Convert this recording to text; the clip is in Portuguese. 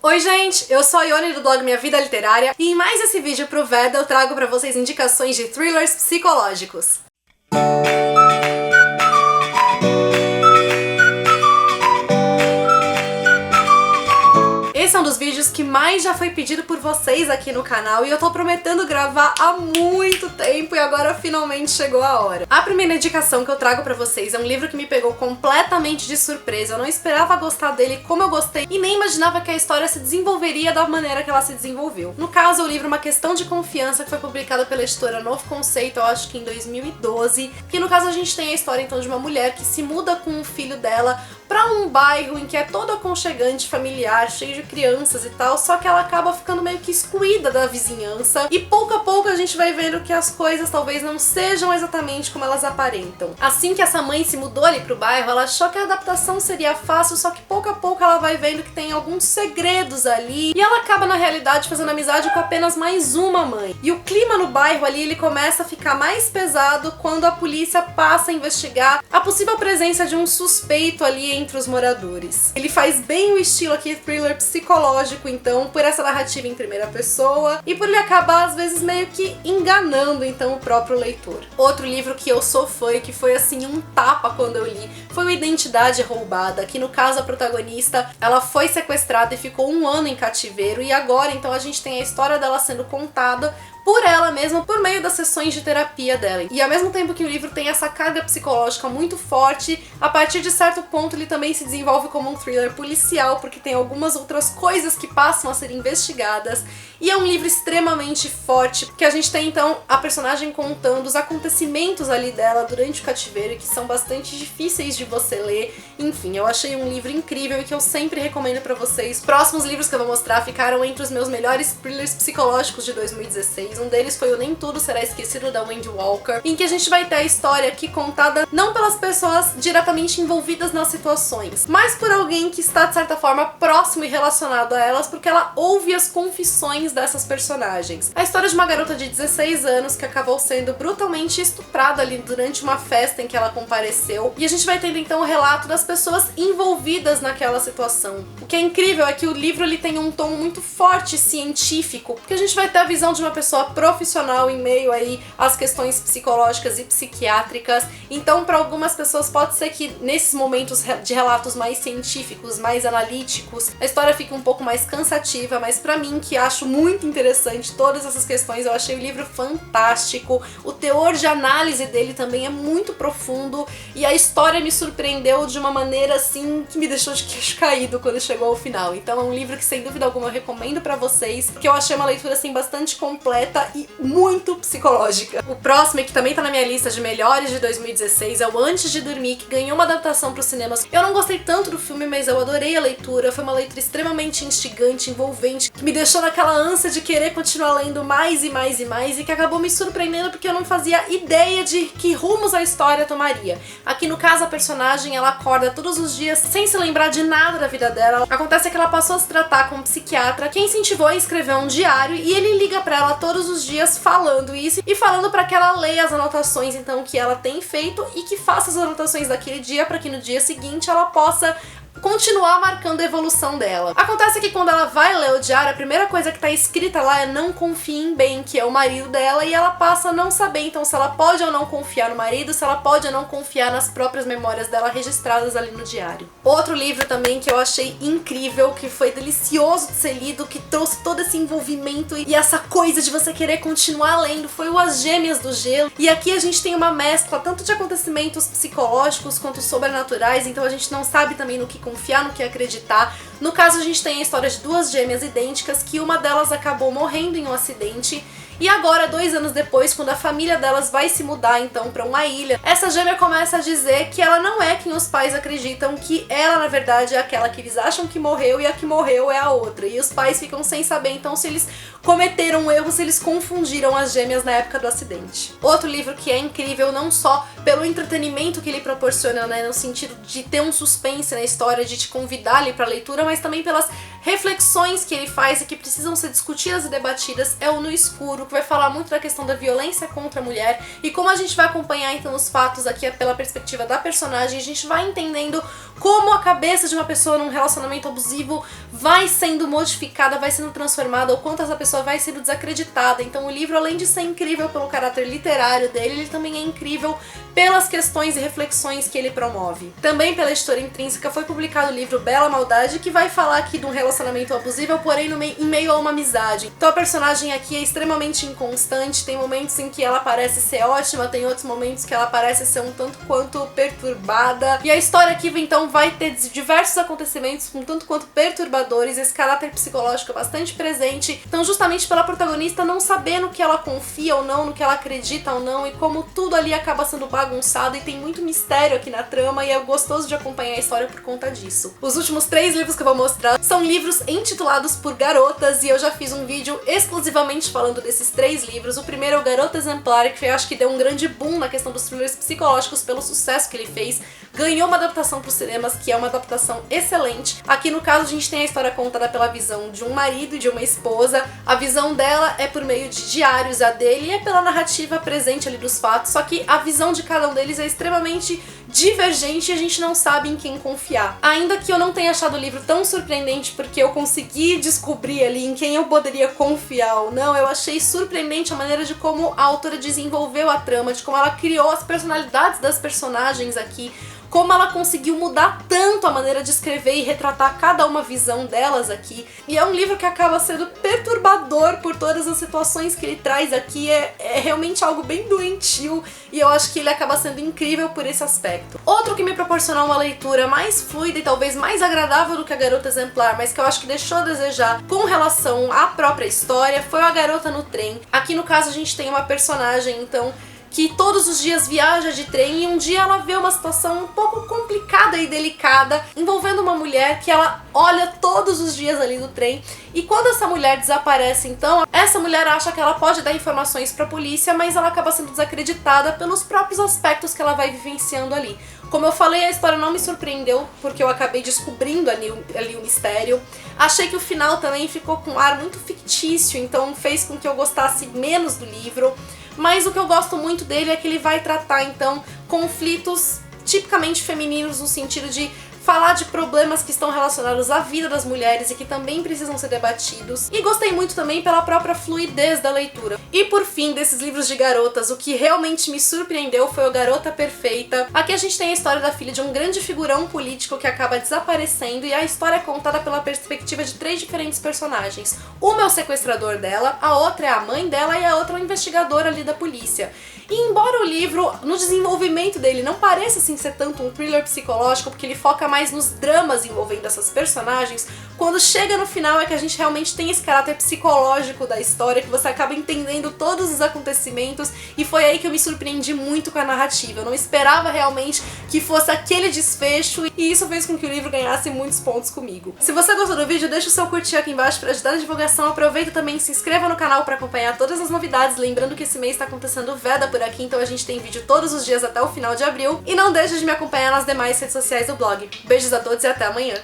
Oi gente, eu sou a Ione do blog Minha Vida Literária e em mais esse vídeo pro Veda eu trago pra vocês indicações de thrillers psicológicos. Esse é um dos vídeos que mais já foi pedido por vocês aqui no canal e eu tô prometendo gravar há muito tempo e agora finalmente chegou a hora. A primeira indicação que eu trago pra vocês é um livro que me pegou completamente de surpresa. Eu não esperava gostar dele como eu gostei e nem imaginava que a história se desenvolveria da maneira que ela se desenvolveu. No caso, o livro Uma Questão de Confiança, que foi publicado pela editora Novo Conceito, eu acho que em 2012, que no caso a gente tem a história então de uma mulher que se muda com o filho dela pra um bairro em que é todo aconchegante, familiar, cheio de crianças e tal, só que ela acaba ficando meio que excluída da vizinhança e pouco a pouco a gente vai vendo que as coisas talvez não sejam exatamente como elas aparentam. Assim que essa mãe se mudou ali pro bairro, ela achou que a adaptação seria fácil, só que pouco a pouco ela vai vendo que tem alguns segredos ali e ela acaba na realidade fazendo amizade com apenas mais uma mãe. E o clima no bairro ali, ele começa a ficar mais pesado quando a polícia passa a investigar a possível presença de um suspeito ali entre os moradores. Ele faz bem o estilo aqui thriller psicológico, então, por essa narrativa em primeira pessoa e por ele acabar às vezes meio que enganando então o próprio leitor. Outro livro que eu sou fã e que foi assim um tapa quando eu li foi o Identidade Roubada, que no caso a protagonista, ela foi sequestrada e ficou um ano em cativeiro e agora então a gente tem a história dela sendo contada por ela mesma, por meio das sessões de terapia dela. E ao mesmo tempo que o livro tem essa carga psicológica muito forte, a partir de certo ponto ele também se desenvolve como um thriller policial, porque tem algumas outras coisas que passam a ser investigadas, e é um livro extremamente forte, porque a gente tem então a personagem contando os acontecimentos ali dela durante o cativeiro, que são bastante difíceis de você ler. Enfim, eu achei um livro incrível e que eu sempre recomendo pra vocês. Os próximos livros que eu vou mostrar ficaram entre os meus melhores thrillers psicológicos de 2016. Um deles foi o Nem Tudo Será Esquecido, da Wendy Walker, em que a gente vai ter a história aqui contada não pelas pessoas diretamente envolvidas nas situações, mas por alguém que está, de certa forma, próximo e relacionado a elas, porque ela ouve as confissões dessas personagens. A história de uma garota de 16 anos que acabou sendo brutalmente estuprada ali durante uma festa em que ela compareceu, e a gente vai tendo então o relato das pessoas envolvidas naquela situação. O que é incrível é que o livro ele tem um tom muito forte científico, porque a gente vai ter a visão de uma pessoa profissional em meio aí às questões psicológicas e psiquiátricas. Então, para algumas pessoas pode ser que nesses momentos de relatos mais científicos, mais analíticos, a história fique um pouco mais cansativa, mas para mim, que acho muito interessante todas essas questões, eu achei o livro fantástico. O teor de análise dele também é muito profundo e a história me surpreendeu de uma maneira assim que me deixou de queixo caído quando chegou ao final. Então é um livro que sem dúvida alguma eu recomendo para vocês, porque eu achei uma leitura assim bastante completa e muito psicológica. O próximo, que também tá na minha lista de melhores de 2016, é o Antes de Dormir, que ganhou uma adaptação pro cinema. Eu não gostei tanto do filme, mas eu adorei a leitura. Foi uma leitura extremamente instigante, envolvente, que me deixou naquela ânsia de querer continuar lendo mais e mais e mais, e que acabou me surpreendendo porque eu não fazia ideia de que rumos a história tomaria. Aqui no caso, a personagem, ela acorda todos os dias sem se lembrar de nada da vida dela. Acontece que ela passou a se tratar com um psiquiatra que incentivou a escrever um diário, e ele liga pra ela todos os dias falando isso e falando para que ela leia as anotações então que ela tem feito e que faça as anotações daquele dia para que no dia seguinte ela possa continuar marcando a evolução dela. Acontece que quando ela vai ler o diário, a primeira coisa que tá escrita lá é não confie em Ben, que é o marido dela, e ela passa a não saber então se ela pode ou não confiar no marido, se ela pode ou não confiar nas próprias memórias dela registradas ali no diário. Outro livro também que eu achei incrível, que foi delicioso de ser lido, que trouxe todo esse envolvimento e essa coisa de você querer continuar lendo, foi o As Gêmeas do Gelo. E aqui a gente tem uma mescla tanto de acontecimentos psicológicos quanto sobrenaturais, então a gente não sabe também no que confiar, no que acreditar. No caso, a gente tem a história de duas gêmeas idênticas, que uma delas acabou morrendo em um acidente, e agora, 2 anos depois, quando a família delas vai se mudar então pra uma ilha, essa gêmea começa a dizer que ela não é quem os pais acreditam, que ela na verdade é aquela que eles acham que morreu e a que morreu é a outra. E os pais ficam sem saber então se eles cometeram um erro, se eles confundiram as gêmeas na época do acidente. Outro livro que é incrível não só pelo entretenimento que ele proporciona, né, no sentido de ter um suspense na história, de te convidar ali pra leitura, mas também pelas reflexões que ele faz e que precisam ser discutidas e debatidas é o No Escuro, que vai falar muito da questão da violência contra a mulher e como a gente vai acompanhar então os fatos aqui pela perspectiva da personagem, a gente vai entendendo como a cabeça de uma pessoa num relacionamento abusivo vai sendo modificada, vai sendo transformada, ou quanto essa pessoa vai sendo desacreditada. Então o livro, além de ser incrível pelo caráter literário dele, ele também é incrível pelas questões e reflexões que ele promove. Também pela editora Intrínseca foi publicado o livro Bela Maldade, que vai falar aqui de um relacionamento abusivo, porém em meio a uma amizade. Então a personagem aqui é extremamente inconstante, tem momentos em que ela parece ser ótima, tem outros momentos que ela parece ser um tanto quanto perturbada. E a história aqui então vai ter diversos acontecimentos um tanto quanto perturbadores, esse caráter psicológico é bastante presente. Então justamente pela protagonista não saber no que ela confia ou não, no que ela acredita ou não, e como tudo ali acaba sendo bagunçado, e tem muito mistério aqui na trama, e é gostoso de acompanhar a história por conta disso. Os últimos 3 livros que eu vou mostrar são livros intitulados por garotas, e eu já fiz um vídeo exclusivamente falando desses 3 livros. O primeiro é o Garota Exemplar, que eu acho que deu um grande boom na questão dos thrillers psicológicos pelo sucesso que ele fez. Ganhou uma adaptação para os cinemas, que é uma adaptação excelente. Aqui no caso a gente tem a história contada pela visão de um marido e de uma esposa. A visão dela é por meio de diários, a dele é pela narrativa presente ali dos fatos, só que a visão de cada um deles é extremamente divergente e a gente não sabe em quem confiar. Ainda que eu não tenha achado o livro tão surpreendente porque eu consegui descobrir ali em quem eu poderia confiar ou não, eu achei surpreendente a maneira de como a autora desenvolveu a trama, de como ela criou as personalidades das personagens aqui, como ela conseguiu mudar tanto a maneira de escrever e retratar cada uma visão delas aqui. E é um livro que acaba sendo perturbador por todas as situações que ele traz aqui, é realmente algo bem doentio, e eu acho que ele acaba sendo incrível por esse aspecto. Outro que me proporcionou uma leitura mais fluida e talvez mais agradável do que a Garota Exemplar, mas que eu acho que deixou a desejar com relação à própria história, foi A Garota no Trem. Aqui no caso a gente tem uma personagem, então, que todos os dias viaja de trem, e um dia ela vê uma situação um pouco complicada e delicada envolvendo uma mulher que ela olha todos os dias ali no trem, e quando essa mulher desaparece então, essa mulher acha que ela pode dar informações para a polícia, mas ela acaba sendo desacreditada pelos próprios aspectos que ela vai vivenciando ali. Como eu falei, a história não me surpreendeu, porque eu acabei descobrindo ali o mistério. Achei que o final também ficou com um ar muito fictício, então fez com que eu gostasse menos do livro. Mas o que eu gosto muito dele é que ele vai tratar, então, conflitos tipicamente femininos, no sentido de falar de problemas que estão relacionados à vida das mulheres e que também precisam ser debatidos. E gostei muito também pela própria fluidez da leitura. E por fim, desses livros de garotas, o que realmente me surpreendeu foi o Garota Perfeita. Aqui a gente tem a história da filha de um grande figurão político que acaba desaparecendo, e a história é contada pela perspectiva de 3 diferentes personagens. Uma é o sequestrador dela, a outra é a mãe dela e a outra é o investigador ali da polícia. E embora o livro, no desenvolvimento dele, não pareça assim ser tanto um thriller psicológico, porque ele foca mais nos dramas envolvendo essas personagens, quando chega no final é que a gente realmente tem esse caráter psicológico da história, que você acaba entendendo todos os acontecimentos, e foi aí que eu me surpreendi muito com a narrativa. Eu não esperava realmente que fosse aquele desfecho, e isso fez com que o livro ganhasse muitos pontos comigo. Se você gostou do vídeo, deixa o seu curtir aqui embaixo para ajudar na divulgação. Aproveita também e se inscreva no canal para acompanhar todas as novidades, lembrando que esse mês está acontecendo Veda por aqui, então a gente tem vídeo todos os dias até o final de abril, e não deixe de me acompanhar nas demais redes sociais do blog. Beijos a todos e até amanhã!